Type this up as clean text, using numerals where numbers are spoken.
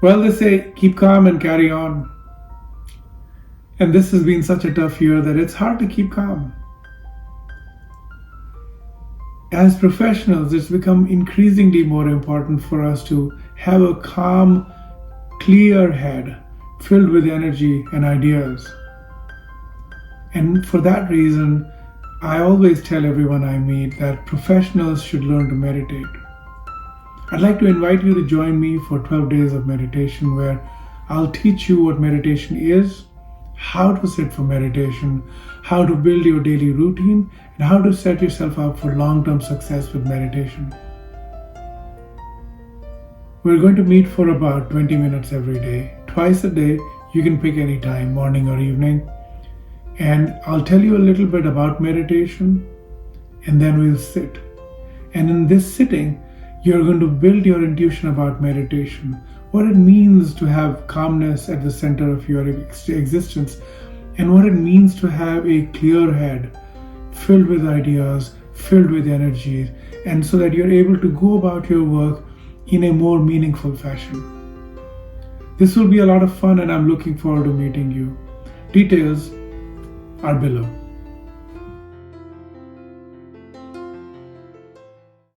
Well, they say keep calm and carry on. And this has been such a tough year that it's hard to keep calm. As professionals, it's become increasingly more important for us to have a calm, clear head filled with energy and ideas. And for that reason, I always tell everyone I meet that professionals should learn to meditate. I'd like to invite you to join me for 12 days of meditation where I'll teach you what meditation is, how to sit for meditation, how to build your daily routine, and how to set yourself up for long-term success with meditation. We're going to meet for about 20 minutes every day. Twice a day, you can pick any time, morning or evening. And I'll tell you a little bit about meditation, and then we'll sit. And in this sitting, you're going to build your intuition about meditation, what it means to have calmness at the center of your existence, and what it means to have a clear head filled with ideas, filled with energy, and so that you're able to go about your work in a more meaningful fashion. This will be a lot of fun, and I'm looking forward to meeting you. Details are below.